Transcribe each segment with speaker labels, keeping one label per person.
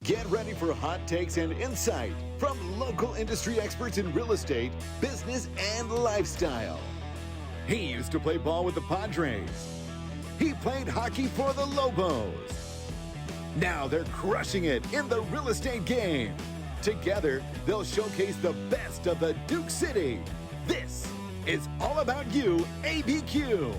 Speaker 1: Get ready for hot takes and insight from local industry experts in real estate, business, and lifestyle. He used to play ball with the Padres. He played hockey for the Lobos. Now they're crushing it in the real estate game. Together, they'll showcase the best of the Duke City. This is All About You, ABQ.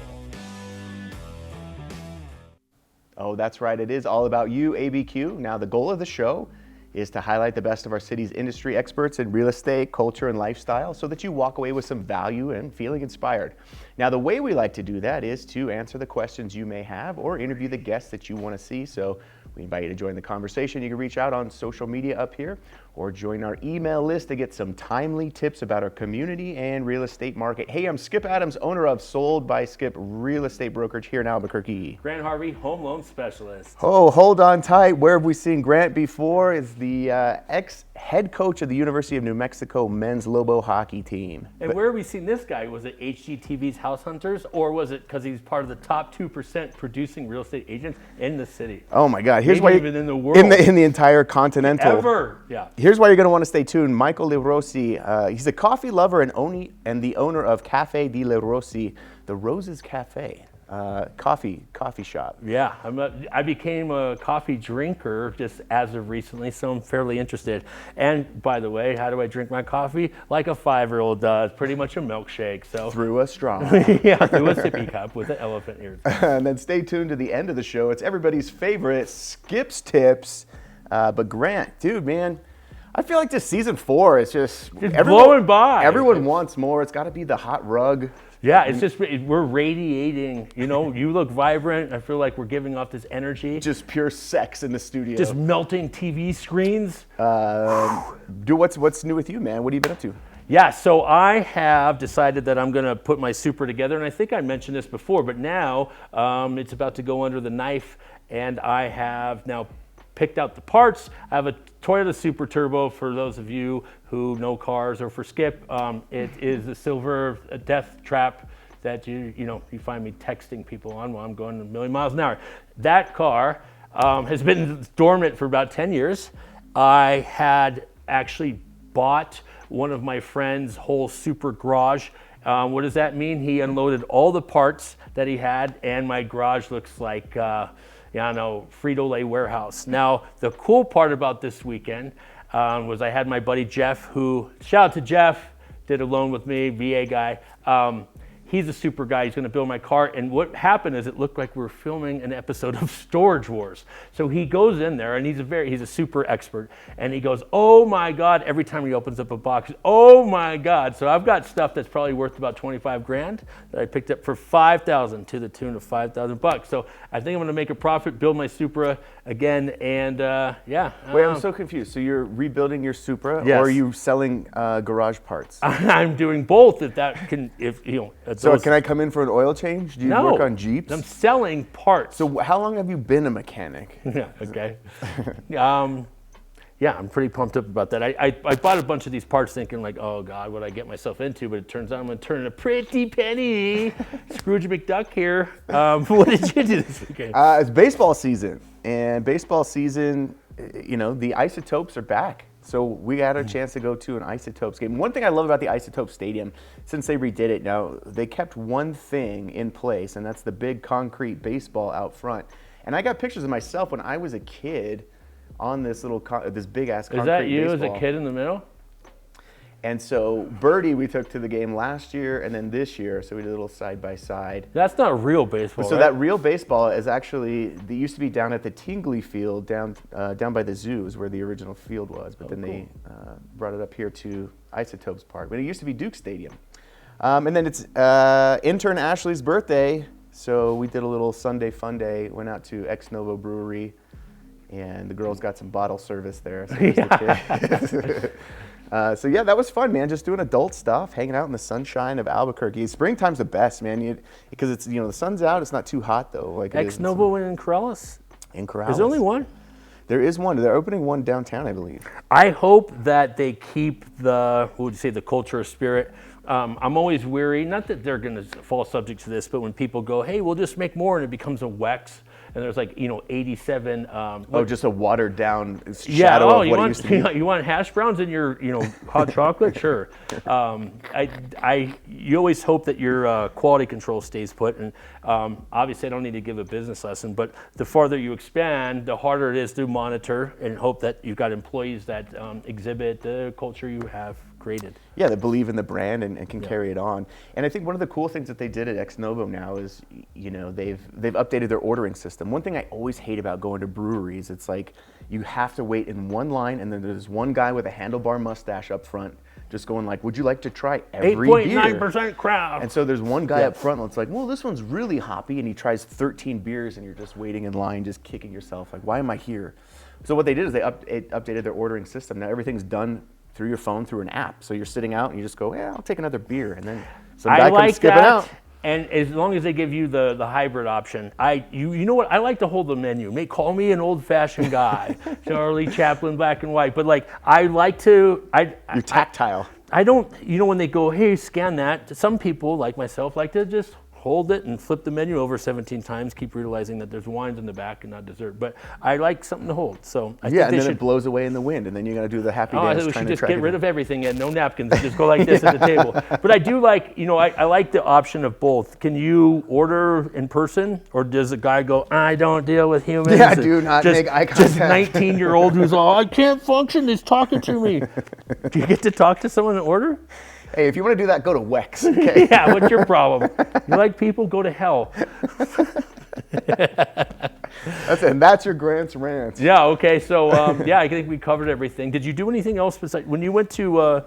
Speaker 2: Oh, that's right. It is all about you, ABQ. Now, the goal of the show is to highlight the best of our city's industry experts in real estate, culture, and lifestyle so that you walk away with some value and feeling inspired. Now, the way we like to do that is to answer the questions you may have or interview the guests that you want to see. So we invite you to join the conversation. You can reach out on social media up here or join our email list to get some timely tips about our community and real estate market. Hey, I'm Skip Adams, owner of Sold by Skip Real Estate Brokerage here in Albuquerque.
Speaker 3: Grant Harvey, home loan specialist.
Speaker 2: Oh, hold on tight. Where have we seen Grant before? Is the ex-head coach of the University of New Mexico men's Lobo hockey team.
Speaker 3: And where have we seen this guy? Was it HGTV's House Hunters, or was it because he's part of the top 2% producing real estate agents in the city?
Speaker 2: Oh my God! Here's
Speaker 3: Maybe
Speaker 2: why
Speaker 3: even in the world,
Speaker 2: in the entire continental.
Speaker 3: Ever, yeah.
Speaker 2: Here's why you're going to want to stay tuned. Michael LiRosi, he's a coffee lover and the owner of Cafe di LiRosi, the Roses Cafe, coffee shop.
Speaker 3: Yeah, I became a coffee drinker just as of recently, so I'm fairly interested. And by the way, how do I drink my coffee? Like a 5-year-old does, pretty much a milkshake. So
Speaker 2: Through a straw.
Speaker 3: Yeah, through a sippy cup with an elephant ears.
Speaker 2: And then stay tuned to the end of the show. It's everybody's favorite, Skip's Tips. But Grant, dude, man, I feel like this season 4 is just
Speaker 3: blowing by.
Speaker 2: Everyone wants more. It's got to be the hot rug.
Speaker 3: Yeah, it's just, we're radiating, you know, you look vibrant. I feel like we're giving off this energy.
Speaker 2: Just pure sex in the studio.
Speaker 3: Just melting TV screens.
Speaker 2: What's new with you, man? What have you been up to?
Speaker 3: Yeah, so I have decided that I'm going to put my Supra together, and I think I mentioned this before, but now it's about to go under the knife, and I have now picked out the parts. I have a Toyota Super Turbo for those of you who know cars, or for Skip, it is a silver death trap that you find me texting people on while I'm going a million miles an hour. That car has been dormant for about 10 years. I had actually bought one of my friend's whole super garage. What does that mean? He unloaded all the parts that he had, and my garage looks like Frito-Lay warehouse. Now, the cool part about this weekend was I had my buddy Jeff, who, shout out to Jeff, did a loan with me, VA guy. He's a super guy. He's going to build my car. And what happened is it looked like we were filming an episode of Storage Wars. So he goes in there, and he's a super expert. And he goes, oh my God, every time he opens up a box, oh my God. So I've got stuff that's probably worth about 25 grand that I picked up for 5,000, to the tune of 5,000 bucks. So I think I'm going to make a profit, build my Supra again, and yeah.
Speaker 2: Wait, I'm so confused. So you're rebuilding your Supra,
Speaker 3: yes,
Speaker 2: or are you selling garage parts?
Speaker 3: I'm doing both.
Speaker 2: So can I come in for an oil change? Do you work on Jeeps?
Speaker 3: I'm selling parts.
Speaker 2: So how long have you been a mechanic?
Speaker 3: Yeah, okay. Yeah, I'm pretty pumped up about that. I bought a bunch of these parts thinking like, oh God, what I get myself into? But it turns out I'm going to turn in a pretty penny. Scrooge McDuck here. What did you do this weekend?
Speaker 2: It's baseball season. And baseball season, the Isotopes are back. So we had a chance to go to an Isotopes game. One thing I love about the Isotopes Stadium, since they redid it now, they kept one thing in place, and that's the big concrete baseball out front. And I got pictures of myself when I was a kid on this this big ass concrete baseball.
Speaker 3: Is that you as a kid in the middle?
Speaker 2: And so Birdie we took to the game last year and then this year, so we did a little side by side.
Speaker 3: That's not real baseball,
Speaker 2: So
Speaker 3: right?
Speaker 2: that real baseball is actually, they used to be down at the Tingley Field, down by the zoo is where the original field was, but they brought it up here to Isotopes Park. But it used to be Duke Stadium. And then it's intern Ashley's birthday, so we did a little Sunday fun day, went out to Ex Novo Brewery, and the girls got some bottle service there. So, so yeah, that was fun, man. Just doing adult stuff, hanging out in the sunshine of Albuquerque. Springtime's the best, man. Because it's the sun's out. It's not too hot though. Like
Speaker 3: Ex Novo in Corrales.
Speaker 2: In Corrales.
Speaker 3: There's only one.
Speaker 2: There is one. They're opening one downtown, I believe.
Speaker 3: I hope that they keep the culture of spirit. I'm always weary, not that they're going to fall subject to this, but when people go, hey, we'll just make more, and it becomes a Wex, and there's like 87.
Speaker 2: Just a watered down shadow of what it used to be.
Speaker 3: You want hash browns in your hot chocolate? Sure. You always hope that your quality control stays put, and obviously I don't need to give a business lesson, but the farther you expand, the harder it is to monitor and hope that you've got employees that exhibit the culture you have created.
Speaker 2: Yeah, they believe in the brand and can carry it on. And I think one of the cool things that they did at Ex Novo now is, they've updated their ordering system. One thing I always hate about going to breweries, it's like you have to wait in one line, and then there's one guy with a handlebar mustache up front just going like, would you like to try every beer?
Speaker 3: 8.9% crowd.
Speaker 2: And so there's one guy up front that's like, well, this one's really hoppy, and he tries 13 beers, and you're just waiting in line, just kicking yourself, like, why am I here? So what they did is they updated their ordering system. Now everything's done through your phone, through an app. So you're sitting out, and you just go, yeah, I'll take another beer, and then some guy comes skipping out.
Speaker 3: And as long as they give you the hybrid option, you know what? I like to hold the menu. Call me an old-fashioned guy, Charlie Chaplin, black and white. But like, I like to.
Speaker 2: You're tactile.
Speaker 3: I don't. When they go, hey, scan that. Some people, like myself, like to just hold it and flip the menu over 17 times. Keep realizing that there's wines in the back and not dessert. But I like something to hold. So I think
Speaker 2: and then it blows away in the wind, and then you got to do the happy dance.
Speaker 3: We should just get rid of everything and no napkins. Just go like this at the table. But I do like, I like the option of both. Can you order in person, or does a guy go, I don't deal with humans?
Speaker 2: Yeah, do not make eye contact.
Speaker 3: Just 19-year-old who's all, I can't function. He's talking to me. Do you get to talk to someone and order?
Speaker 2: Hey, if you want to do that, go to Wex. Okay?
Speaker 3: Yeah, what's your problem? You like people? Go to hell.
Speaker 2: That's your Grant's rant.
Speaker 3: Yeah. Okay. So I think we covered everything. Did you do anything else besides when you went to?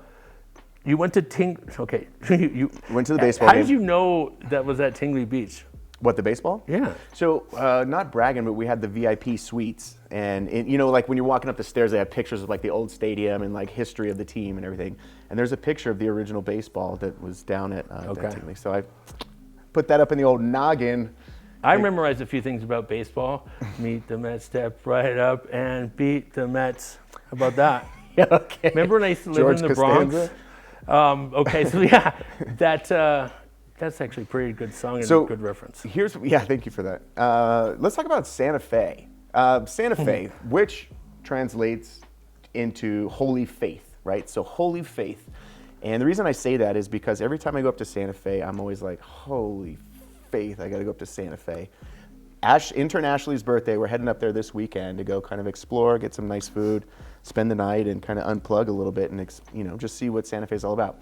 Speaker 3: You went to Okay. You
Speaker 2: went to the baseball
Speaker 3: game.
Speaker 2: How
Speaker 3: did you know that was at Tingley Beach?
Speaker 2: What, the baseball?
Speaker 3: Yeah.
Speaker 2: So, not bragging, but we had the VIP suites. And, like when you're walking up the stairs, they have pictures of like the old stadium and like history of the team and everything. And there's a picture of the original baseball that was down at Tingley. So I put that up in the old noggin.
Speaker 3: I memorized a few things about baseball. Meet the Mets, step right up and beat the Mets. How about that?
Speaker 2: Yeah, okay.
Speaker 3: Remember when I used to live in the Bronx? Okay, so yeah, that's actually a pretty good song and a good reference.
Speaker 2: Thank you for that. Let's talk about Santa Fe. Santa Fe, which translates into holy faith, right? So holy faith. And the reason I say that is because every time I go up to Santa Fe, I'm always like, holy faith, I got to go up to Santa Fe. Intern Ashley's birthday, we're heading up there this weekend to go kind of explore, get some nice food, spend the night, and kind of unplug a little bit and just see what Santa Fe is all about.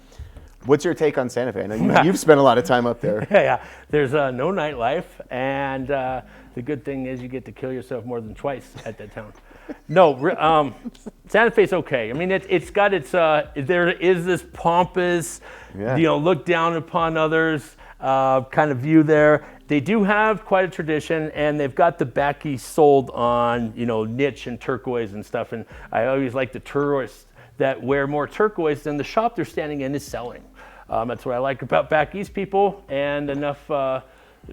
Speaker 2: What's your take on Santa Fe? I know you've spent a lot of time up there.
Speaker 3: Yeah. There's no nightlife, and the good thing is you get to kill yourself more than twice at that town. No, Santa Fe's okay. I mean, it's got its. There is this pompous, look down upon others kind of view there. They do have quite a tradition, and they've got the baccy sold on niche and turquoise and stuff. And I always like the tourists that wear more turquoise than the shop they're standing in is selling. That's what I like about back east people, and enough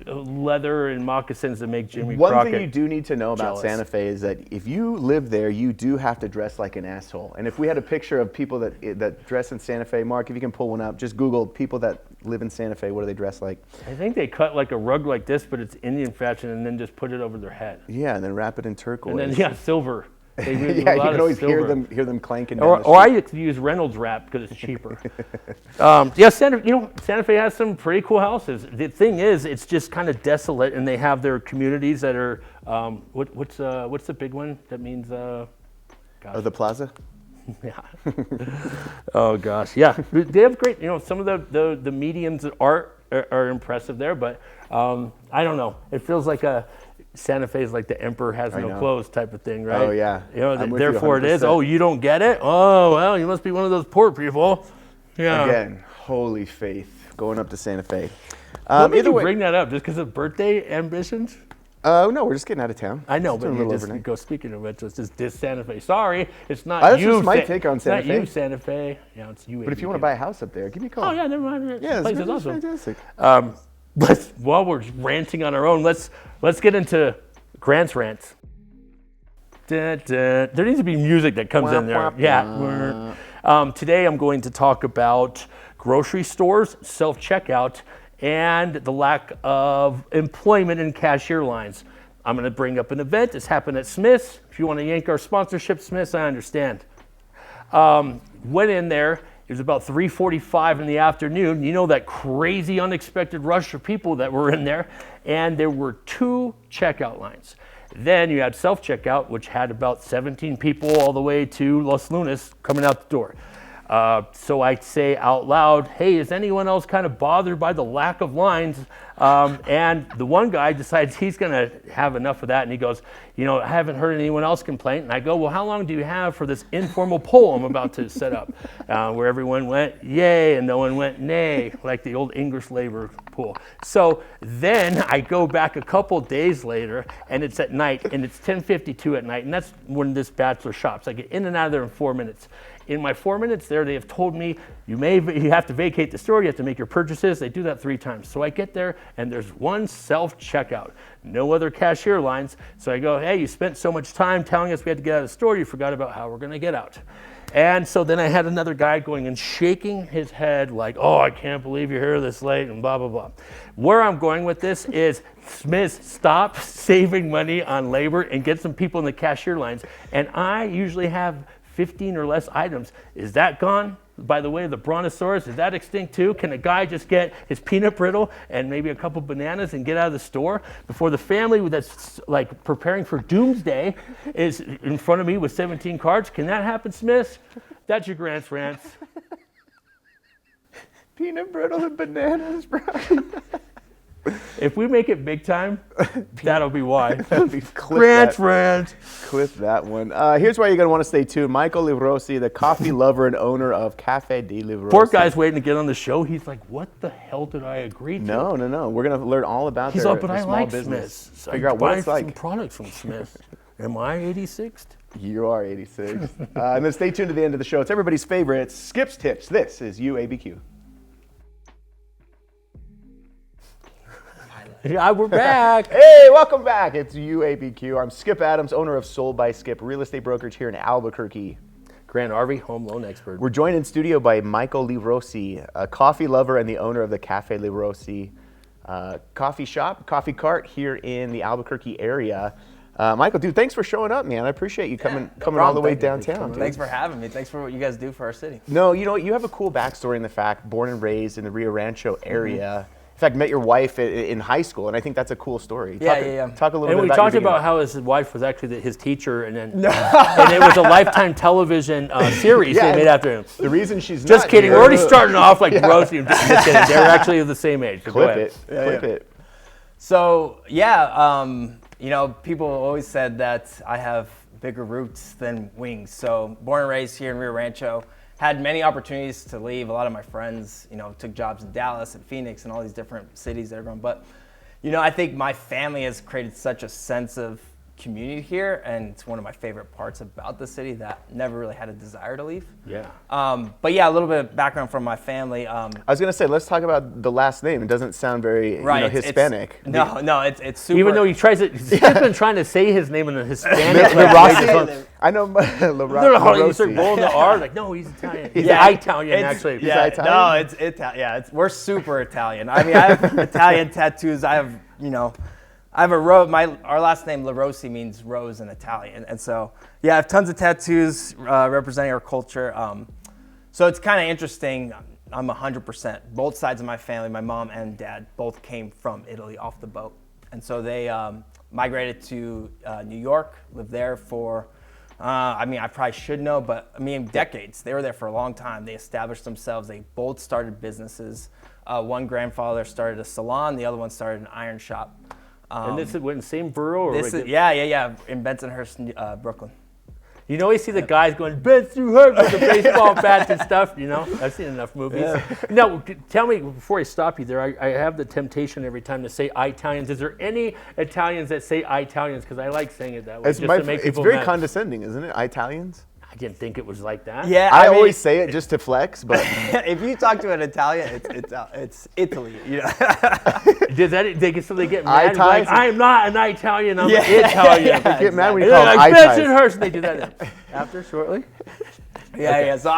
Speaker 3: leather and moccasins to make Jimmy Crockett
Speaker 2: One thing you do need to know about
Speaker 3: jealous.
Speaker 2: Santa Fe is that if you live there, you do have to dress like an asshole. And if we had a picture of people that dress in Santa Fe, Mark, if you can pull one up, just Google people that live in Santa Fe, what do they dress like?
Speaker 3: I think they cut like a rug like this, but it's Indian fashion, and then just put it over their head.
Speaker 2: Yeah, and then wrap it in turquoise.
Speaker 3: And then silver. They
Speaker 2: you can always hear them clanking down the street.
Speaker 3: Or I used to use Reynolds wrap because it's cheaper. Santa Fe has some pretty cool houses. The thing is, it's just kind of desolate, and they have their communities that are what's the big one that means
Speaker 2: the plaza?
Speaker 3: Yeah. Oh gosh, yeah. They have great. Some of the mediums that are impressive there, but I don't know. It feels like Santa Fe is like the emperor has no clothes type of thing, right?
Speaker 2: Oh yeah.
Speaker 3: Therefore it is. Oh, you don't get it? Oh well, you must be one of those poor people. Yeah.
Speaker 2: Again, holy faith, going up to Santa Fe.
Speaker 3: What made you bring that up? Just because of birthday ambitions?
Speaker 2: No, we're just getting out of town.
Speaker 3: I know, but you just go speaking of it, it's just this Santa Fe. Sorry, it's not you.
Speaker 2: That's my take on Santa Fe.
Speaker 3: It's not you, Santa Fe. Yeah, it's you.
Speaker 2: But if you want to buy a house up there, give me a call.
Speaker 3: Oh yeah, never mind.
Speaker 2: Yeah,
Speaker 3: this place is awesome.
Speaker 2: Fantastic.
Speaker 3: While we're ranting on our own, let's get into Grant's rants. There needs to be music that comes in there. Yeah. Today I'm going to talk about grocery stores, self-checkout, and the lack of employment in cashier lines. I'm going to bring up an event. This happened at Smith's. If you want to yank our sponsorship, Smith's, I understand. Went in there. It was about 3:45 in the afternoon. You know that crazy, unexpected rush of people that were in there. And there were 2 checkout lines. Then you had self-checkout, which had about 17 people all the way to Los Lunas coming out the door. So I say out loud, hey, is anyone else kind of bothered by the lack of lines? And the one guy decides he's going to have enough of that. And he goes, I haven't heard anyone else complain. And I go, well, how long do you have for this informal poll I'm about to set up? Where everyone went, yay, and no one went, nay, like the old English labor pool. So then I go back a couple days later, and it's at night, and it's 10:52 at night. And that's when this bachelor shops. I get in and out of there in 4 minutes. In my 4 minutes there, they have told me you have to vacate the store, you have to make your purchases. They do that 3 times. So I get there and there's one self-checkout, no other cashier lines. So I go, hey, you spent so much time telling us we had to get out of the store, you forgot about how we're gonna get out. And so then I had another guy going and shaking his head like, oh, I can't believe you're here this late and blah, blah, blah. Where I'm going with this is Smith, stop saving money on labor and get some people in the cashier lines. And I usually have 15 or less items. Is that gone? By the way, the brontosaurus, is that extinct too? Can a guy just get his peanut brittle and maybe a couple bananas and get out of the store before the family that's like preparing for doomsday is in front of me with 17 cards? Can that happen, Smith? That's your Grant's Rants.
Speaker 2: Peanut brittle and bananas, bro.
Speaker 3: If we make it big time, that'll be why.
Speaker 2: Grant's
Speaker 3: Rants.
Speaker 2: Clip that one. Here's why you're going to want to stay tuned. Michael LiRosi, the coffee lover and owner of Cafe de LiRosi.
Speaker 3: Poor guy's waiting to get on the show. He's like, what the hell did I agree to?
Speaker 2: No. We're going to learn all about their small business.
Speaker 3: He's like, but I like Smith's. So
Speaker 2: figure out what it's like.
Speaker 3: Some products from Smith's. Am I 86th?
Speaker 2: You are 86. And then stay tuned to the end of the show. It's everybody's favorite, Skip's Tips. This is YouABQ.
Speaker 3: Yeah, we're back.
Speaker 2: Hey, welcome back. It's YouABQ. I'm Skip Adams, owner of Sold by Skip Real Estate Brokerage here in Albuquerque.
Speaker 3: Grant Harvey, home loan expert.
Speaker 2: We're joined in studio by Michael LiRosi, a coffee lover and the owner of the Cafe LiRosi coffee shop, coffee cart here in the Albuquerque area. Michael, dude, thanks for showing up, man. I appreciate you coming all the way downtown.
Speaker 4: Thanks for having me. Thanks for what you guys do for our city.
Speaker 2: No, you have a cool backstory in the fact, born and raised in the Rio Rancho area. In fact, met your wife in high school, and I think that's a cool story. Talk a little bit about
Speaker 3: And we
Speaker 2: your
Speaker 3: talked
Speaker 2: beginning.
Speaker 3: about how his wife was actually his teacher, and then and it was a Lifetime television series they made after him.
Speaker 2: The reason she's
Speaker 3: just
Speaker 2: not
Speaker 3: kidding.
Speaker 2: here-
Speaker 3: We're already starting off like roasting. Just kidding. They're actually the same age. So
Speaker 2: Clip it.
Speaker 4: So people always said that I have bigger roots than wings. So born and raised here in Rio Rancho. Had many opportunities to leave. A lot of my friends, took jobs in Dallas and Phoenix and all these different cities that are going. But, I think my family has created such a sense of community here, and it's one of my favorite parts about the city that never really had a desire to leave.
Speaker 3: Yeah.
Speaker 4: But yeah, a little bit of background from my family.
Speaker 2: I was going to say, let's talk about the last name. It doesn't sound very Hispanic.
Speaker 4: It's super.
Speaker 3: Even though he's been trying to say his name in a Hispanic.
Speaker 2: LiRosi? I know LiRosi.
Speaker 3: You start rolling the R, like, no, he's Italian. He's Italian, actually.
Speaker 4: Yeah,
Speaker 2: Italian?
Speaker 4: No, it's Italian. Yeah, we're super Italian. I mean, I have Italian tattoos. I have a rose. Our last name LiRosi means rose in Italian, and so I have tons of tattoos representing our culture. So it's kind of interesting. I'm 100%. Both sides of my family, my mom and dad, both came from Italy off the boat, and so they migrated to New York, lived there for. I probably should know, but decades. They were there for a long time. They established themselves. They both started businesses. One grandfather started a salon. The other one started an iron shop.
Speaker 3: And this is in the same borough?
Speaker 4: In Bensonhurst, Brooklyn.
Speaker 3: You always see the guys going, Bensonhurst with the baseball bats and stuff, I've seen enough movies. Yeah. Now, tell me, before I stop you there, I have the temptation every time to say Italians. Is there any Italians that say Italians? Because I like saying it that way.
Speaker 2: It's very condescending, isn't it? Italians?
Speaker 3: I didn't think it was like that.
Speaker 4: Yeah,
Speaker 2: I always say it just to flex, but
Speaker 4: if you talk to an Italian, it's Italy.
Speaker 3: Does that they get mad? Like, I'm not an Italian. I'm an Italian.
Speaker 2: Yeah, they get mad when you
Speaker 3: call
Speaker 2: them
Speaker 3: like
Speaker 2: Italians.
Speaker 3: Bensonhurst. They do that after shortly.
Speaker 4: Yeah. So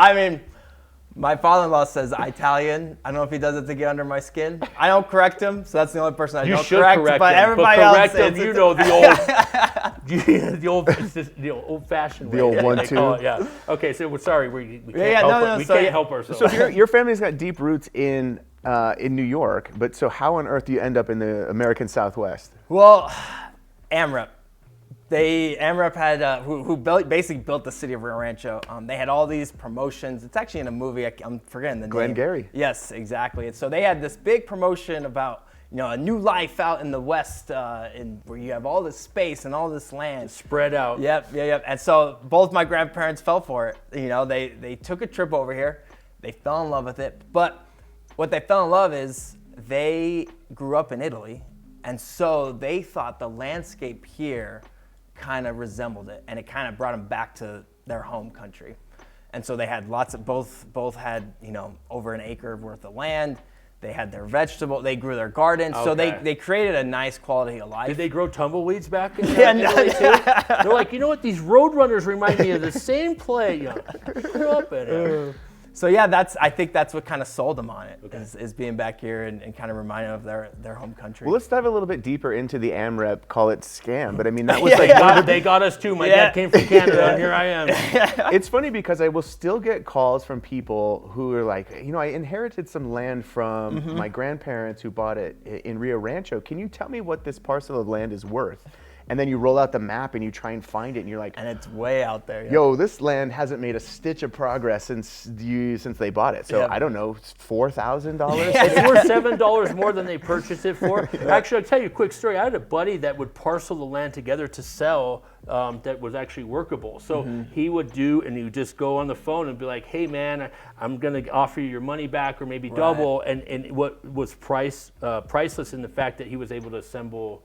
Speaker 4: My father-in-law says Italian. I don't know if he does it to get under my skin. I don't correct him, so that's the only person I
Speaker 3: You
Speaker 4: don't
Speaker 3: should
Speaker 4: correct. But
Speaker 3: him,
Speaker 4: everybody
Speaker 3: correct
Speaker 4: else,
Speaker 3: him. You know the old, the old-fashioned way.
Speaker 2: The old
Speaker 3: they
Speaker 2: 1-2.
Speaker 3: call it, yeah. Okay, so we're sorry, we can't
Speaker 4: Yeah,
Speaker 3: help
Speaker 4: no,
Speaker 3: it. We
Speaker 4: so
Speaker 3: can't
Speaker 4: yeah.
Speaker 3: help ourselves.
Speaker 2: So your family's got deep roots in New York, but so how on earth do you end up in the American Southwest?
Speaker 4: Well, AMREP. AMREP had basically built the city of Rio Rancho. They had all these promotions. It's actually in a movie. I'm forgetting the name.
Speaker 2: Glengarry.
Speaker 4: Yes, exactly. And so they had this big promotion about a new life out in the West, where you have all this space and all this land
Speaker 3: spread out.
Speaker 4: Yep. And so both my grandparents fell for it. They took a trip over here. They fell in love with it. But what they fell in love is they grew up in Italy, and so they thought the landscape here kind of resembled it, and it kind of brought them back to their home country. And so they had both had over an acre worth of land. They had their vegetable. They grew their gardens.
Speaker 3: Okay.
Speaker 4: So they created a nice quality of life.
Speaker 3: Did they grow tumbleweeds back in
Speaker 4: Yeah,
Speaker 3: Italy too? They're like, you know what? These roadrunners remind me of the same play. Grew up in it.
Speaker 4: So yeah, I think that's what kind of sold them on it, is being back here and kind of reminding them of their home country.
Speaker 2: Well, let's dive a little bit deeper into the AMREP, call it scam. But I mean, that was
Speaker 3: They got us too. My dad came from Canada, and here I am.
Speaker 2: It's funny because I will still get calls from people who are like, I inherited some land from my grandparents who bought it in Rio Rancho. Can you tell me what this parcel of land is worth? And then you roll out the map and you try and find it, and you're like,
Speaker 4: and it's way out there. Yeah.
Speaker 2: Yo, this land hasn't made a stitch of progress since they bought it. So I don't know, $4,000?
Speaker 3: It's worth $7 more than they purchased it for. Actually, I'll tell you a quick story. I had a buddy that would parcel the land together to sell that was actually workable. So he would and he would just go on the phone and be like, hey man, I'm going to offer you your money back or maybe double. And what was priceless in the fact that he was able to assemble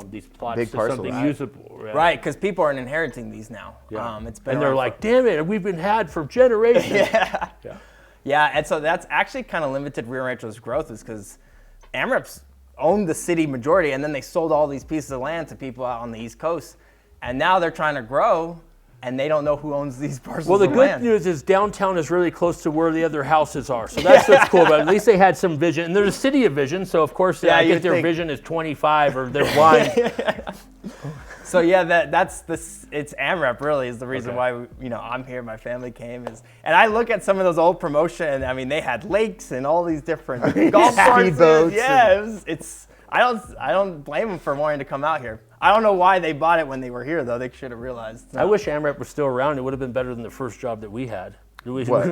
Speaker 3: these plots
Speaker 2: Big
Speaker 3: to
Speaker 2: parcel,
Speaker 3: something
Speaker 2: right?
Speaker 3: usable.
Speaker 4: Right, because people aren't inheriting these now.
Speaker 3: Yeah.
Speaker 4: It's been
Speaker 3: And they're
Speaker 4: around
Speaker 3: like, damn it, we've been had for generations.
Speaker 4: Yeah, and so that's actually kind of limited Rio Rancho's growth, is because AMREP's owned the city majority, and then they sold all these pieces of land to people out on the East Coast, and now they're trying to grow, and they don't know who owns these parcels
Speaker 3: Well, the
Speaker 4: of
Speaker 3: good
Speaker 4: land.
Speaker 3: news is downtown is really close to where the other houses are. So that's what's cool. But at least they had some vision. And there's a city of vision. So, of course, I guess their vision is 25 or they're blind.
Speaker 4: So, yeah, it's AMREP really is the reason why, I'm here, my family came. And I look at some of those old promotions, I mean, they had lakes and all these different golf courses.
Speaker 2: Speedboats.
Speaker 4: Yeah, I don't blame them for wanting to come out here. I don't know why they bought it when they were here, though. They should have realized.
Speaker 3: I wish AMREP was still around. It would have been better than the first job that we had.
Speaker 2: What?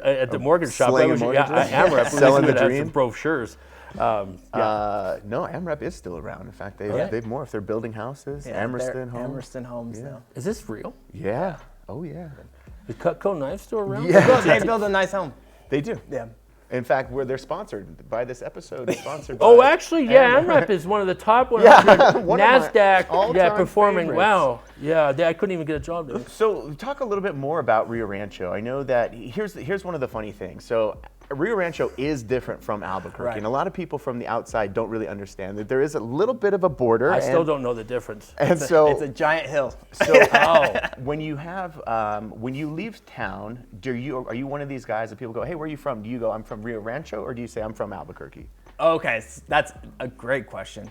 Speaker 3: At the mortgage shop.
Speaker 2: Slinging
Speaker 3: AMREP
Speaker 2: mortgages? Selling the
Speaker 3: had
Speaker 2: dream?
Speaker 3: some brochures.
Speaker 2: No, AMREP is still around. In fact, they've morphed. They're building houses. Amerston Homes.
Speaker 4: Amerston Homes now.
Speaker 3: Is this real?
Speaker 2: Yeah. Oh, yeah.
Speaker 3: Is Cutco Knife still around?
Speaker 2: Yeah.
Speaker 4: They build a nice home.
Speaker 2: They do.
Speaker 4: Yeah.
Speaker 2: In fact, they're sponsored by this episode. Sponsored
Speaker 3: Oh,
Speaker 2: by
Speaker 3: actually, yeah, AMREP is one of the top 100
Speaker 2: one of my
Speaker 3: NASDAQ
Speaker 2: all-time
Speaker 3: performing.
Speaker 2: favorites.
Speaker 3: Wow. Yeah, I couldn't even get a job there.
Speaker 2: So talk a little bit more about Rio Rancho. I know that here's one of the funny things. So Rio Rancho is different from Albuquerque,
Speaker 4: Right.
Speaker 2: and a lot of people from the outside don't really understand that there is a little bit of a border.
Speaker 3: I still don't know the difference.
Speaker 2: And
Speaker 4: It's
Speaker 2: so
Speaker 4: a giant hill.
Speaker 2: when you leave town, are you one of these guys that people go, hey, where are you from? Do you go, I'm from Rio Rancho, or do you say I'm from Albuquerque?
Speaker 4: Okay, that's a great question.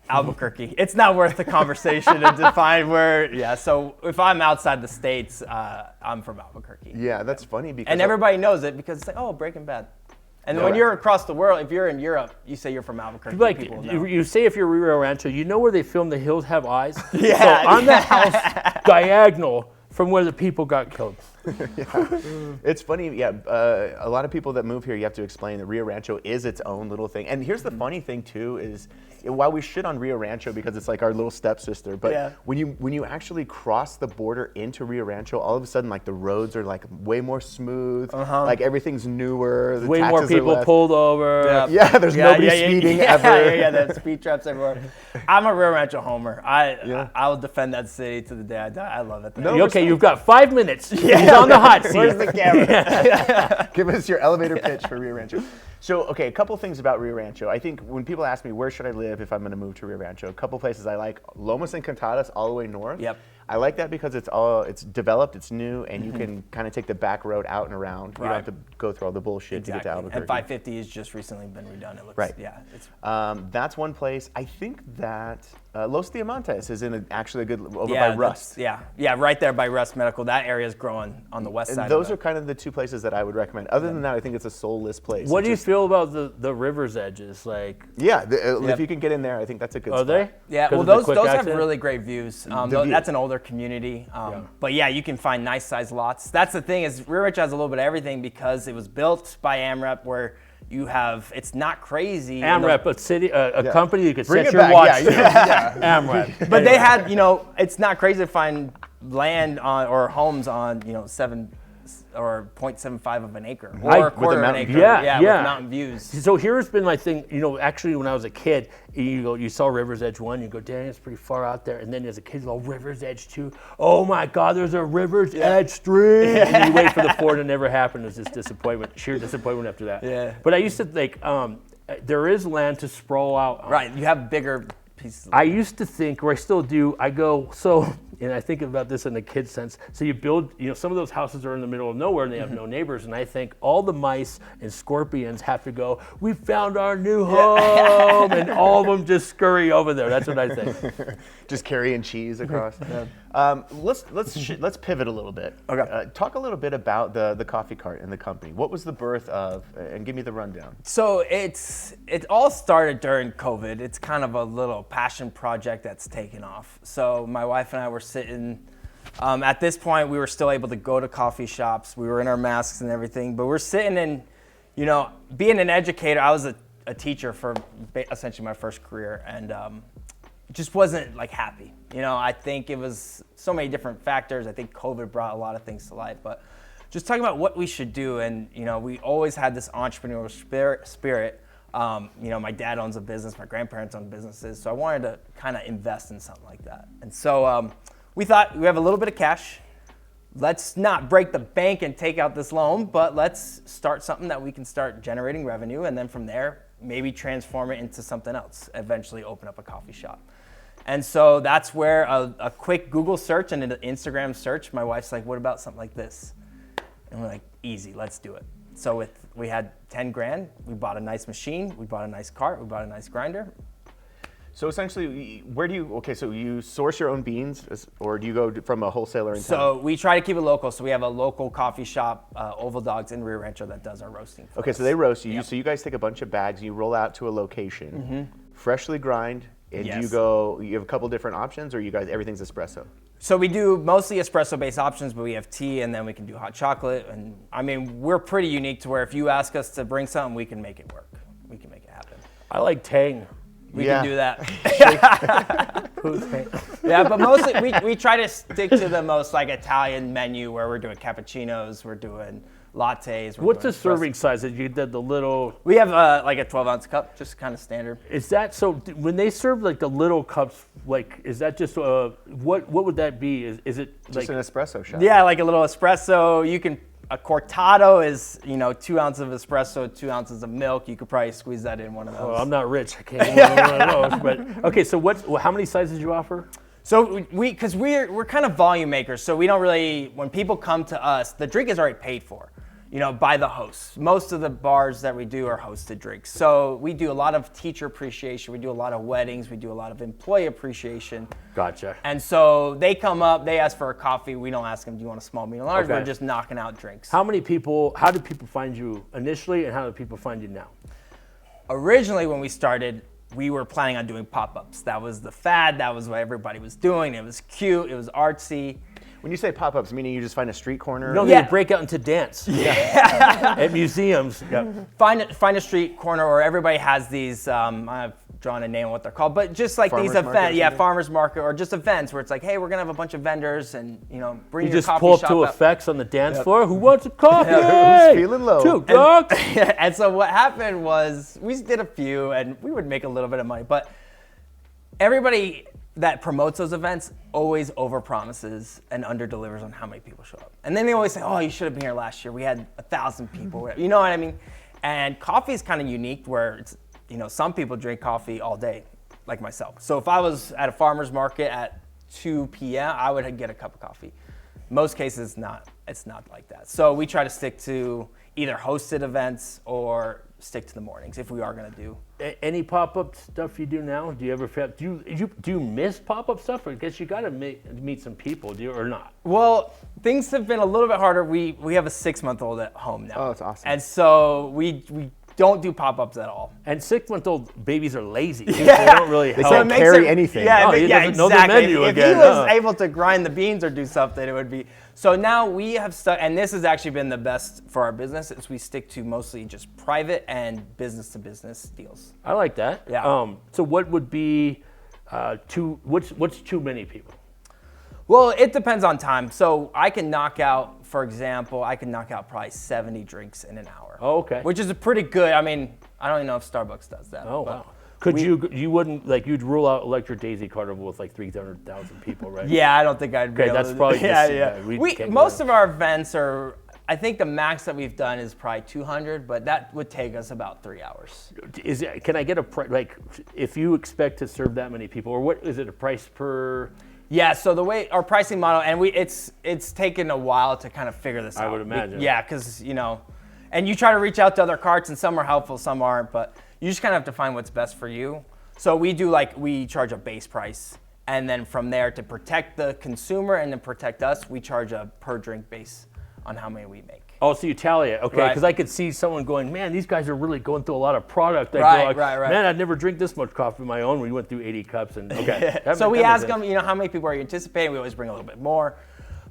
Speaker 4: Albuquerque. It's not worth the conversation to define where. Yeah, so if I'm outside the States, I'm from Albuquerque.
Speaker 2: Yeah, that's funny because
Speaker 4: And everybody knows it because it's like, oh, Breaking Bad. And when you're across the world, if you're in Europe, you say you're from Albuquerque.
Speaker 3: Like
Speaker 4: people know.
Speaker 3: you say, if you're Rio Rancho, you know where they filmed The Hills Have Eyes.
Speaker 4: Yeah,
Speaker 3: So on the house diagonal from where the people got killed.
Speaker 2: It's funny, a lot of people that move here, you have to explain that Rio Rancho is its own little thing. And here's the funny thing too is, while we shit on Rio Rancho because it's like our little stepsister, but when you actually cross the border into Rio Rancho, all of a sudden like the roads are like way more smooth, like everything's newer. The
Speaker 3: Way more
Speaker 2: taxes are
Speaker 3: people
Speaker 2: less.
Speaker 3: pulled over.
Speaker 2: Yeah, there's nobody speeding ever.
Speaker 4: Yeah, there's speed traps everywhere. I'm a Rio Rancho homer. I will defend that city to the day I die. I love it.
Speaker 2: No,
Speaker 3: Okay, you've got 5 minutes. He's on the hot seat.
Speaker 4: Where's the camera?
Speaker 2: Give us your elevator pitch for Rio Rancho. So, okay, a couple things about Rio Rancho. I think when people ask me where should I live if I'm going to move to Rio Rancho, a couple places I like: Lomas and Cantadas, all the way north.
Speaker 4: Yep.
Speaker 2: I like that because it's developed, it's new, and you can kind of take the back road out and around. You don't have to go through all the bullshit to get to Albuquerque.
Speaker 4: And 550 has just recently been redone. It looks,
Speaker 2: right.
Speaker 4: Yeah. It's,
Speaker 2: that's one place. I think that Los Diamantes is actually a good, over by Rust.
Speaker 4: Yeah, right there by Rust Medical. That area is growing on the west side.
Speaker 2: Those are kind of the two places that I would recommend. Other than that, I think it's a soulless place.
Speaker 3: What do you feel about the river's edges? Like,
Speaker 2: if you can get in there, I think that's a good spot.
Speaker 3: Are they?
Speaker 4: Yeah, well, those have really great views. That's an older community. But yeah, you can find nice sized lots. That's the thing is Rio Rancho has a little bit of everything because it was built by AMREP where you have, it's not crazy.
Speaker 3: AMREP, a city, a company you could
Speaker 2: Bring
Speaker 3: set
Speaker 2: it
Speaker 3: your
Speaker 2: back.
Speaker 3: watch to. AMREP.
Speaker 4: But they had, it's not crazy to find land on or homes on, 7 or 0.75 of an acre or a quarter of an acre.
Speaker 3: Yeah.
Speaker 4: With mountain views.
Speaker 3: So here's been my thing, actually when I was a kid, you saw River's Edge 1, you go, dang, it's pretty far out there. And then as a kid, you go, River's Edge 2. Oh my God, there's a River's Edge 3. And you wait for the 4 and it never happened. It's just disappointment, sheer disappointment after that.
Speaker 4: Yeah.
Speaker 3: But I used to think, there is land to sprawl out on.
Speaker 4: Right, you have bigger pieces.
Speaker 3: I used to think, or I still do, and I think about this in the kid sense. So you build, some of those houses are in the middle of nowhere and they have no neighbors. And I think all the mice and scorpions have to go, we found our new home. And all of them just scurry over there. That's what I think.
Speaker 2: Just carrying cheese across. Let's pivot a little bit.
Speaker 4: Okay.
Speaker 2: Talk a little bit about the coffee cart and the company. What was the birth of, and give me the rundown.
Speaker 4: So it all started during COVID. It's kind of a little passion project that's taken off. So my wife and I were sitting, at this point we were still able to go to coffee shops. We were in our masks and everything, but we're sitting and, being an educator, I was a teacher for essentially my first career and just wasn't happy. I think it was so many different factors. I think COVID brought a lot of things to light, but just talking about what we should do. And, we always had this entrepreneurial spirit. My dad owns a business, my grandparents own businesses. So I wanted to kind of invest in something like that. And so we thought we have a little bit of cash. Let's not break the bank and take out this loan, but let's start something that we can start generating revenue. And then from there, maybe transform it into something else, eventually open up a coffee shop. And so that's where a quick Google search and an Instagram search, my wife's like, what about something like this? And we're like, easy, let's do it. So we had 10 grand, we bought a nice machine, we bought a nice cart, we bought a nice grinder.
Speaker 2: So essentially, so you source your own beans or do you go from a wholesaler in town?
Speaker 4: So we try to keep it local. So we have a local coffee shop, Oval Dogs in Rio Rancho that does our roasting for us.
Speaker 2: So they roast you.
Speaker 4: Yep.
Speaker 2: So you guys take a bunch of bags, you roll out to a location, freshly grind, and
Speaker 4: Yes.
Speaker 2: you have a couple different options or everything's espresso?
Speaker 4: So we do mostly espresso-based options, but we have tea, and then we can do hot chocolate. And I mean, we're pretty unique to where if you ask us to bring something, we can make it work. We can make it happen.
Speaker 3: I like Tang.
Speaker 4: We can do that.
Speaker 3: Who's Tang?
Speaker 4: Yeah, but mostly we try to stick to the most Italian menu where we're doing cappuccinos, we're doing lattes.
Speaker 3: What's the serving size that you did the little?
Speaker 4: We have a 12-ounce cup, just kind of standard.
Speaker 3: Is that so? When they serve the little cups, is that just what would that be? Is it
Speaker 2: Just an espresso shot.
Speaker 4: Yeah, like a little espresso. A cortado is 2 ounces of espresso, 2 ounces of milk. You could probably squeeze that in one of those.
Speaker 3: Oh, I'm not rich. I can't order one of those. But okay, so how many sizes do you offer?
Speaker 4: So because we're kind of volume makers, so we don't really, when people come to us, the drink is already paid for, by the hosts. Most of the bars that we do are hosted drinks. So we do a lot of teacher appreciation, we do a lot of weddings, we do a lot of employee appreciation.
Speaker 3: Gotcha.
Speaker 4: And so they come up, they ask for a coffee, we don't ask them, do you want a small, medium, large?
Speaker 3: Okay.
Speaker 4: We're just knocking out drinks.
Speaker 3: How did people find you initially, and how do people find you now?
Speaker 4: Originally, when we started, we were planning on doing pop-ups. That was the fad, that was what everybody was doing. It was cute, it was artsy.
Speaker 2: When you say pop-ups, meaning you just find a street corner?
Speaker 3: No,
Speaker 4: Yeah.
Speaker 3: they break out into dance. Yeah. At museums. Yeah.
Speaker 4: Find a street corner where everybody has these, I've drawn a name on what they're called, but just like
Speaker 2: Farmers
Speaker 4: these
Speaker 2: market or
Speaker 4: events,
Speaker 2: something?
Speaker 4: farmers market, or just events where it's like, hey, we're gonna have a bunch of vendors and bring
Speaker 3: You
Speaker 4: your
Speaker 3: just
Speaker 4: coffee
Speaker 3: pull up
Speaker 4: shop
Speaker 3: to
Speaker 4: up.
Speaker 3: effects on the dance floor. Who wants a coffee?
Speaker 2: Who's feeling low?
Speaker 3: 2 bucks.
Speaker 4: And so what happened was we did a few and we would make a little bit of money, but everybody that promotes those events always overpromises and underdelivers on how many people show up. And then they always say, oh, you should have been here last year. We had 1,000 people. You know what I mean? And coffee is kind of unique where it's, some people drink coffee all day, like myself. So if I was at a farmer's market at 2 p.m., I would get a cup of coffee. Most cases, it's not like that. So we try to stick to either hosted events or stick to the mornings if we are going to do.
Speaker 3: Any pop-up stuff you do now? Do you ever do you miss pop-up stuff? I guess you got to meet some people, do you, or not?
Speaker 4: Well, things have been a little bit harder. We have a 6-month-old at home now.
Speaker 2: Oh, that's awesome.
Speaker 4: And so we don't do pop-ups at all.
Speaker 3: And 6-month-old babies are lazy. They don't really
Speaker 2: They
Speaker 3: help.
Speaker 2: can't carry anything.
Speaker 4: Yeah,
Speaker 3: he
Speaker 4: yeah,
Speaker 3: doesn't know the
Speaker 4: exactly.
Speaker 3: menu
Speaker 4: if
Speaker 3: again,
Speaker 4: he was
Speaker 3: huh?
Speaker 4: able to grind the beans or do something, it would be. So now we have stuck, and this has actually been the best for our business, is we stick to mostly just private and business-to-business deals.
Speaker 3: I like that.
Speaker 4: Yeah.
Speaker 3: So what would be what's too many people?
Speaker 4: Well, it depends on time. So I can knock out, for example, probably 70 drinks in an hour.
Speaker 3: Oh, okay.
Speaker 4: Which is a pretty good. I mean, I don't even know if Starbucks does that.
Speaker 3: Oh,
Speaker 4: but
Speaker 3: wow. Could you wouldn't, like, you'd rule out Electric Daisy Carnival with like 300,000 people, right?
Speaker 4: Yeah, I don't think I'd be
Speaker 3: Okay,
Speaker 4: able
Speaker 3: that's
Speaker 4: to.
Speaker 3: probably
Speaker 4: yeah,
Speaker 3: just,
Speaker 4: yeah.
Speaker 3: we can't go
Speaker 4: Most
Speaker 3: there.
Speaker 4: of our events are, I think the max that we've done is probably 200, but that would take us about 3 hours.
Speaker 3: Can I get a price, like, if you expect to serve that many people, or what is it, a price per?
Speaker 4: Yeah, so the way our pricing model, and it's taken a while to kind of figure this out.
Speaker 3: I would imagine.
Speaker 4: Yeah, because, and you try to reach out to other carts, and some are helpful, some aren't, but you just kind of have to find what's best for you. So we charge a base price, and then from there, to protect the consumer and to protect us, we charge a per drink base on how many we make.
Speaker 3: Oh, so you tally it, okay?
Speaker 4: Right.
Speaker 3: Because I could see someone going, man, these guys are really going through a lot of product.
Speaker 4: Right.
Speaker 3: Man, I'd never drink this much coffee on my own. We went through 80 cups, and okay.
Speaker 4: So we ask them, how many people are you anticipating? We always bring a little bit more.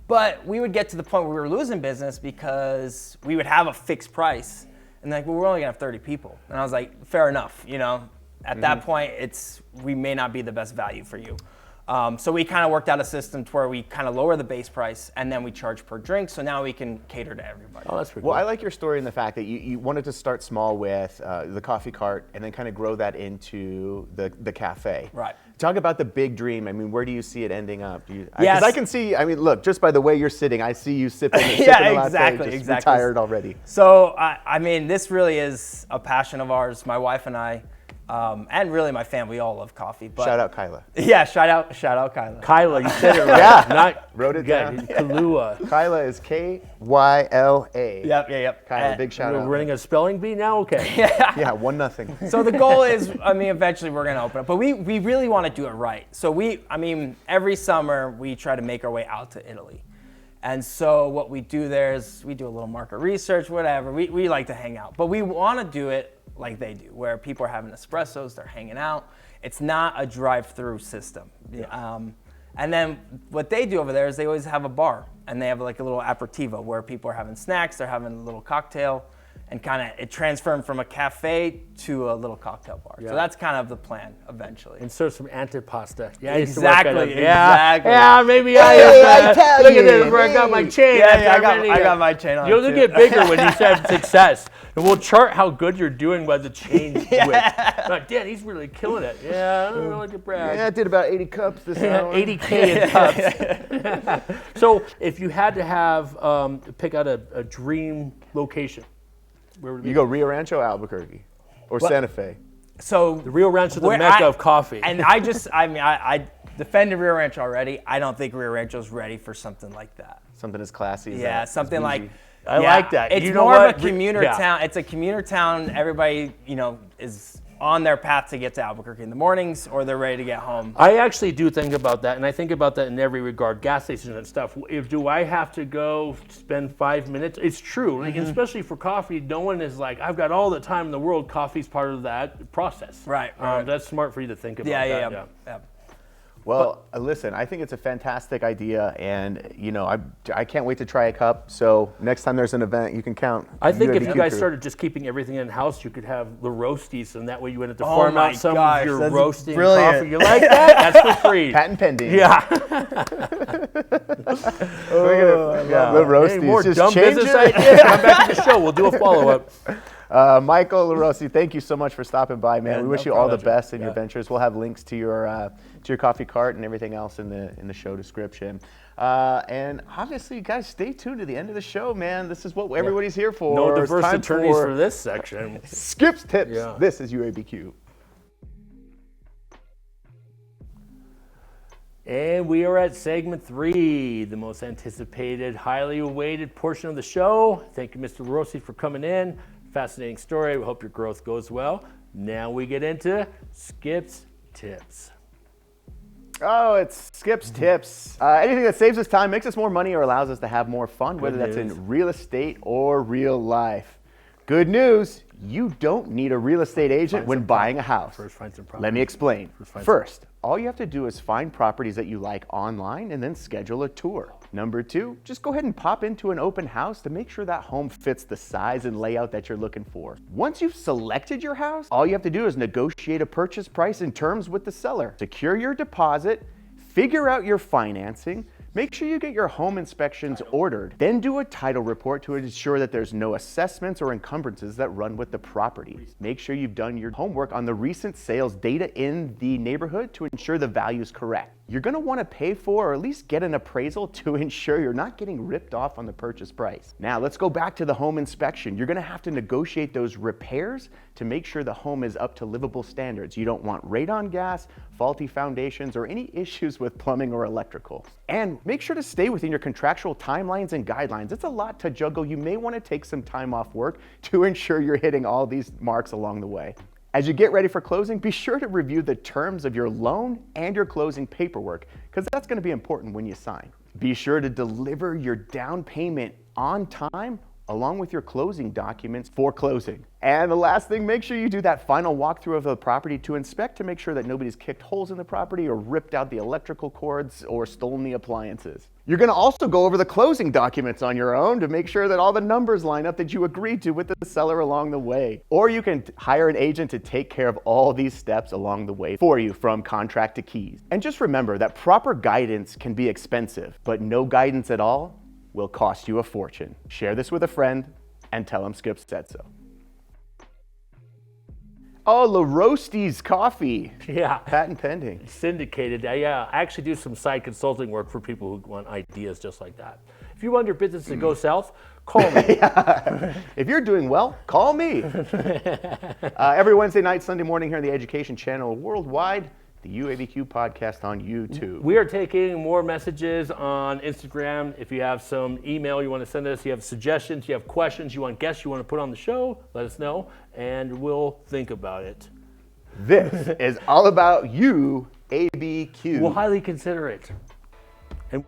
Speaker 4: But we would get to the point where we were losing business because we would have a fixed price. And like, well, we're only gonna have 30 people. And I was like, fair enough, At that point, we may not be the best value for you. So we kind of worked out a system to where we kind of lower the base price and then we charge per drink. So now we can cater to everybody.
Speaker 3: Oh, that's pretty
Speaker 2: Well,
Speaker 3: cool.
Speaker 2: I like your story in the fact that you wanted to start small with the coffee cart and then kind of grow that into the cafe.
Speaker 4: Right.
Speaker 2: Talk about the big dream. I mean, where do you see it ending up?
Speaker 4: Yes.
Speaker 2: Because I can see, look, just by the way you're sitting, I see you sipping a latte,
Speaker 4: exactly.
Speaker 2: retired already.
Speaker 4: So, this really is a passion of ours. My wife and I, and really my family, all love coffee. But
Speaker 2: Shout out Kyla.
Speaker 4: Yeah, shout out Kyla.
Speaker 3: Kyla, you said it right.
Speaker 2: Yeah. Wrote it
Speaker 3: Yeah,
Speaker 2: down.
Speaker 3: Kahlua.
Speaker 2: Kyla is Kyla.
Speaker 4: Yep.
Speaker 2: Kyla, big shout
Speaker 3: We're
Speaker 2: out.
Speaker 3: running a spelling bee now? Okay.
Speaker 2: Yeah, 1-0.
Speaker 4: So the goal is, eventually we're going to open up, but we really want to do it right. So every summer we try to make our way out to Italy. And so what we do there is we do a little market research, whatever. We like to hang out, but we want to do it like they do, where people are having espressos, they're hanging out. It's not a drive-through system.
Speaker 2: Yeah.
Speaker 4: And then what they do over there is they always have a bar, and they have like a little aperitivo where people are having snacks, they're having a little cocktail, and kind of it transformed from a cafe to a little cocktail bar.
Speaker 3: Yeah.
Speaker 4: So that's kind of the plan eventually.
Speaker 3: And serve some antipasta. Yeah, I used to
Speaker 4: Exactly,
Speaker 3: work at it.
Speaker 4: exactly.
Speaker 3: Yeah, maybe
Speaker 2: Hey,
Speaker 3: I
Speaker 2: Italian,
Speaker 3: look at this, where I got my chain.
Speaker 4: Yeah, I got my chain on.
Speaker 3: You'll
Speaker 4: too.
Speaker 3: get bigger when you have success. And we'll chart how good you're doing by the chain width. Like, Dan, he's really killing it. Yeah, I don't really like to brag.
Speaker 2: Yeah, I did about 80 cups this hour.
Speaker 3: 80K in cups. So if you had to have, pick out a dream location, where would it be?
Speaker 2: You go Rio Rancho, Albuquerque, or Santa Fe.
Speaker 4: So
Speaker 3: The Rio Rancho, the
Speaker 4: where
Speaker 3: mecca of coffee.
Speaker 4: And I defended Rio Rancho already. I don't think Rio Rancho's ready for something like that.
Speaker 2: Something as classy as that.
Speaker 4: Yeah,
Speaker 2: as
Speaker 4: something
Speaker 2: bougie.
Speaker 4: like.
Speaker 3: I like that.
Speaker 4: It's
Speaker 3: You know
Speaker 4: more
Speaker 3: what?
Speaker 4: of a commuter
Speaker 3: Yeah.
Speaker 4: town. It's a commuter town. Everybody, is on their path to get to Albuquerque in the mornings, or they're ready to get home.
Speaker 3: I actually do think about that, and I think about that in every regard. Gas stations and stuff. Do I have to go spend 5 minutes? It's true, like, especially for coffee. No one is like, I've got all the time in the world. Coffee's part of that process.
Speaker 4: Right.
Speaker 3: That's smart for you to think about.
Speaker 4: Yeah.
Speaker 2: Well, listen, I think it's a fantastic idea, and I can't wait to try a cup. So next time there's an event, you can count.
Speaker 3: I think if
Speaker 2: YouABQ
Speaker 3: you guys
Speaker 2: crew.
Speaker 3: started just keeping everything in house, you could have the roasties, and that way you wouldn't have to
Speaker 4: Oh
Speaker 3: farm
Speaker 4: my
Speaker 3: out some
Speaker 4: gosh,
Speaker 3: of your
Speaker 4: that's
Speaker 3: roasting
Speaker 4: brilliant.
Speaker 3: coffee. You like that? That's for free.
Speaker 2: patent pending.
Speaker 3: Yeah.
Speaker 2: The roasties.
Speaker 3: Hey, more
Speaker 2: just
Speaker 3: dumb
Speaker 2: change
Speaker 3: business
Speaker 2: it.
Speaker 3: ideas. Come back to the show. We'll do a follow-up.
Speaker 2: Michael LiRosi, thank you so much for stopping by, man.
Speaker 3: Yeah,
Speaker 2: we wish
Speaker 3: no
Speaker 2: you all the
Speaker 3: problem.
Speaker 2: best in your ventures. We'll have links to your coffee cart and everything else in the show description. And obviously, guys, stay tuned to the end of the show, man. This is what everybody's here for.
Speaker 3: No
Speaker 2: It's
Speaker 3: diverse
Speaker 2: time
Speaker 3: attorneys for this section.
Speaker 2: Skips Tips.
Speaker 3: Yeah.
Speaker 2: This is YouABQ.
Speaker 3: And we are at segment 3, the most anticipated, highly awaited portion of the show. Thank you, Mr. LiRosi, for coming in. Fascinating story. We hope your growth goes well. Now we get into Skip's Tips.
Speaker 2: Oh, it's Skip's Tips. Anything that saves us time, makes us more money, or allows us to have more fun, whether that's in real estate or real life. Good news, you don't need a real estate agent when buying a house.
Speaker 3: First, find some property.
Speaker 2: Let me explain. First, all you have to do is find properties that you like online and then schedule a tour. Number 2, just go ahead and pop into an open house to make sure that home fits the size and layout that you're looking for. Once you've selected your house, all you have to do is negotiate a purchase price and terms with the seller. Secure your deposit, figure out your financing, make sure you get your home inspections ordered, then do a title report to ensure that there's no assessments or encumbrances that run with the property. Make sure you've done your homework on the recent sales data in the neighborhood to ensure the value is correct. You're going to want to pay for or at least get an appraisal to ensure you're not getting ripped off on the purchase price. Now let's go back to the home inspection. You're going to have to negotiate those repairs to make sure the home is up to livable standards. You don't want radon gas, faulty foundations, or any issues with plumbing or electrical. And make sure to stay within your contractual timelines and guidelines. It's a lot to juggle. You may want to take some time off work to ensure you're hitting all these marks along the way. As you get ready for closing, be sure to review the terms of your loan and your closing paperwork, because that's going to be important when you sign. Be sure to deliver your down payment on time along with your closing documents for closing. And the last thing, make sure you do that final walkthrough of the property to inspect to make sure that nobody's kicked holes in the property or ripped out the electrical cords or stolen the appliances. You're going to also go over the closing documents on your own to make sure that all the numbers line up that you agreed to with the seller along the way. Or you can hire an agent to take care of all these steps along the way for you from contract to keys. And just remember that proper guidance can be expensive, but no guidance at all will cost you a fortune. Share this with a friend and tell them Skip said so. Oh, LiRosi's coffee.
Speaker 3: Yeah.
Speaker 2: Patent pending.
Speaker 3: Syndicated. Yeah, I actually do some side consulting work for people who want ideas just like that. If you want your business to go south, call me.
Speaker 2: If you're doing well, call me. Every Wednesday night, Sunday morning here on the Education Channel worldwide, the YouABQ podcast on YouTube.
Speaker 3: We are taking more messages on Instagram. If you have some email you want to send us, you have suggestions, you have questions, you want guests you want to put on the show, let us know, and we'll think about it.
Speaker 2: This is all about YouABQ.
Speaker 3: We'll highly consider it. And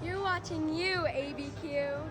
Speaker 5: You're watching YouABQ.